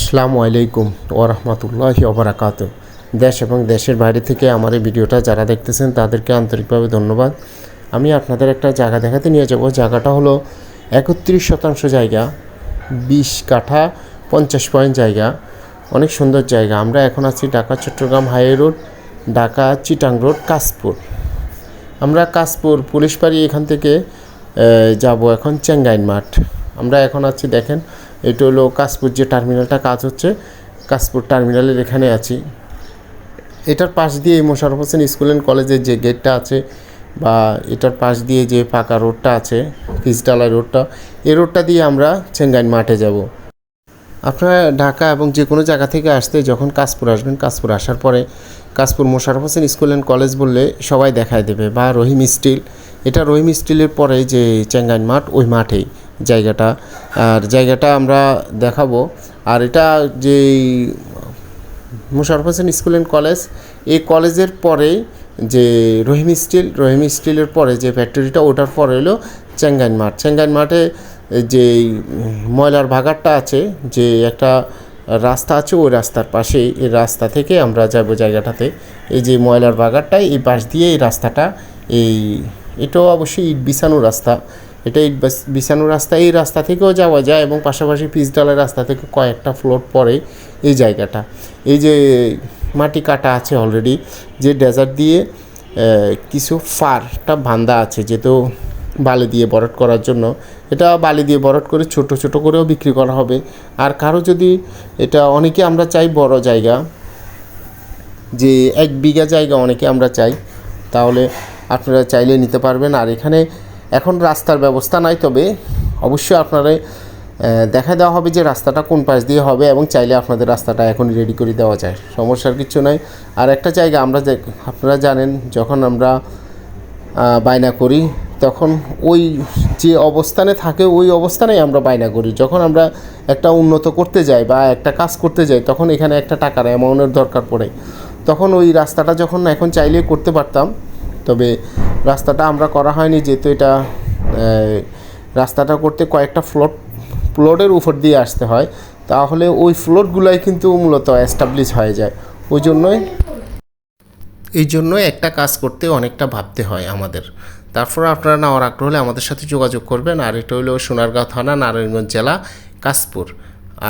আসসালামু আলাইকুম ওয়া রাহমাতুল্লাহি ওয়া বারাকাতুহু। দেশ এবং দেশের বাইরে থেকে আমার এই ভিডিওটা যারা দেখতেছেন তাদেরকে আন্তরিকভাবে ধন্যবাদ। আমি আপনাদের একটা জায়গা দেখাতে নিয়ে যাব। জায়গাটা হলো 31% জায়গা, 20 কাঠা 50 পয়েন্ট জায়গা, অনেক সুন্দর জায়গা। আমরা এখন আছি Dhaka Chittagong highway road, Dhaka Chittagong road, Kashpur. আমরা কাশপুর পুলিশ পাড়ি এখান থেকে যাব এখন চেঙ্গাইন মাঠ। আমরা এখন আছি, দেখেন এটা হলো কাশপুর যে টার্মিনালটা কাজ হচ্ছে, কাশপুর টার্মিনালের এখানে আছি। এটার পাশ দিয়ে মোশাররফ হোসেন স্কুল অ্যান্ড কলেজের যে গেটটা আছে বা এটার পাশ দিয়ে যে পাকা রোডটা আছে, পিচঢালাই রোডটা, এই রোডটা দিয়ে আমরা চেঙ্গাইন মাঠে যাব। আপনারা ঢাকা এবং যে কোনো জায়গা থেকে আসতে যখন কাশপুর আসবেন, কাশপুর আসার পরে Kashpur Mosharraf Hossain school and college বললে সবাই দেখায় দেবে, বা রহিম স্টিল, এটা রহিম স্টিলের পরে যে চেঙ্গাইন মাঠ, ওই মাঠেই জায়গাটা। আর জায়গাটা আমরা দেখাবো। আর এটা যে Mosharraf Hossain school and college, এই কলেজের পরেই যে রহিম স্টিলের পরে যে ফ্যাক্টরিটা, ওটার পরে হলো চেঙ্গাইন মাঠ। চেঙ্গাইন মাঠে যে ময়লার ভাগাড়টা আছে, যে একটা রাস্তা আছে, ওই রাস্তার পাশেই, এই রাস্তা থেকে আমরা যাব জায়গাটাতে। এই যে ময়লার ভাগাড়টাই, এই পাশ দিয়ে এই রাস্তাটা, এটাও অবশ্যই ইট বিছানো রাস্তা, এটা ইট বিছানো রাস্তা। এই রাস্তা থেকেও যাওয়া যায় এবং পাশাপাশি পিচঢালাই রাস্তা থেকে কয়েকটা ফ্লোর পরে এই জায়গাটা। এই যে মাটি কাটা আছে অলরেডি, যে ডেজার্ট দিয়ে কিছু ফারটা বাঁধা আছে, যেহেতু বালি দিয়ে ভরাট করার জন্য। এটা বালি দিয়ে ভরাট করে ছোট ছোট করেও বিক্রি করা হবে। আর কারো যদি এটা, অনেকে আমরা চাই বড় জায়গা, যে 1 বিঘা জায়গা অনেকে আমরা চাই, তাহলে আপনারা চাইলে নিতে পারবেন। আর এখানে এখন রাস্তার ব্যবস্থা নাই, তবে অবশ্যই আপনারা দেখা দেওয়া হবে যে রাস্তাটা কোন পাশ দিয়ে হবে, এবং চাইলে আপনাদের রাস্তাটা এখন রেডি করে দেওয়া যায়, সমস্যার কিছু নাই। আর একটা জায়গা আমরা, আপনারা জানেন, যখন আমরা বায়না করি তখন ওই যে অবস্থানে থাকে ওই অবস্থানেই আমরা বায়না করি। যখন আমরা একটা উন্নত করতে যাই বা একটা কাজ করতে যাই, তখন এখানে একটা টাকার অ্যামাউন্টের দরকার পড়ে। তখন ওই রাস্তাটা যখন এখন চাইলে করতে পারতাম, তবে রাস্তাটা আমরা করা হয়নি, যেহেতু এটা রাস্তাটা করতে কয়েকটা ফ্লোরের উপর দিয়ে আসতে হয়, তাহলে ওই ফ্লোরগুলাই কিন্তু মূলত এস্টাবলিশ হয়ে যায়। এই জন্যই একটা কাজ করতে অনেকটা ভাবতে হয় আমাদের। তারপর আপনারা নেওয়ার আগ্রহ হলে আমাদের সাথে যোগাযোগ করবেন। আর এটা হলো সোনারগাঁও থানা, নারায়ণগঞ্জ জেলা, কাশপুর।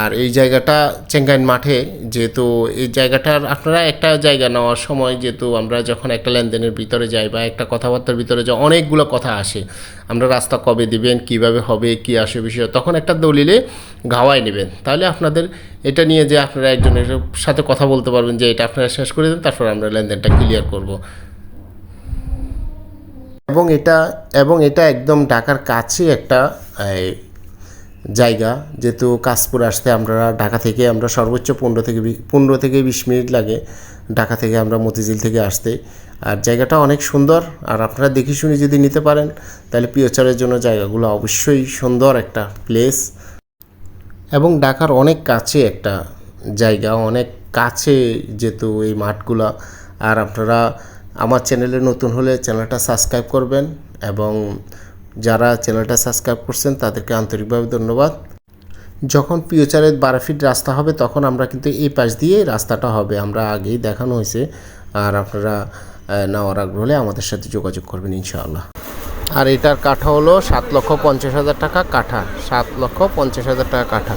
আর এই জায়গাটা চেঙ্গাইন মাঠে, যেহেতু এই জায়গাটার আপনারা একটা জায়গা নেওয়ার সময়, যেহেতু আমরা যখন একটা লেনদেনের ভিতরে যাই বা একটা কথাবার্তার ভিতরে যাই, অনেকগুলো কথা আসে, আমরা রাস্তা কবে দিবেন, কিভাবে হবে, কি আসে বিষয়, তখন একটা দলিলে গাওয়াই নেবেন। তাহলে আপনাদের এটা নিয়ে যে আপনারা একজনের সাথে কথা বলতে পারবেন যে এটা আপনারা শেষ করে দেন, তারপর আমরা লেনদেনটা ক্লিয়ার করব। এবং এটা একদম ঢাকার কাছে একটা জায়গা, যেহেতু কাশপুর আসতে আমরা ঢাকা থেকে আমরা সর্বোচ্চ 15 থেকে 20 মিনিট লাগে ঢাকা থেকে আমরা মতিঝিল থেকে আসতে। আর জায়গাটা অনেক সুন্দর। আর আপনারা দেখে শুনে যদি নিতে পারেন, তাহলে ফিউচারের জন্য জায়গাগুলো অবশ্যই সুন্দর একটা প্লেস, এবং ঢাকার অনেক কাছে একটা জায়গা, অনেক কাছে যেহেতু এই মাঠগুলা। আর আপনারা আমার চ্যানেলে নতুন হলে চ্যানেলটা সাবস্ক্রাইব করবেন, এবং যারা চ্যানেলটা সাবস্ক্রাইব করছেন তাদেরকে আন্তরিকভাবে ধন্যবাদ। যখন ফিউচারে 12 ফিট রাস্তা হবে, তখন আমরা কিন্তু এই পাশ দিয়ে রাস্তাটা হবে, আমরা আগেই দেখানো হয়েছে। আর আপনারা নেওয়ার আগ্রহ হলে আমাদের সাথে যোগাযোগ করবেন ইনশাআল্লাহ। আর এটার কাঠা হলো 7,50,000 টাকা কাঠা, 7,50,000 টাকা কাঠা।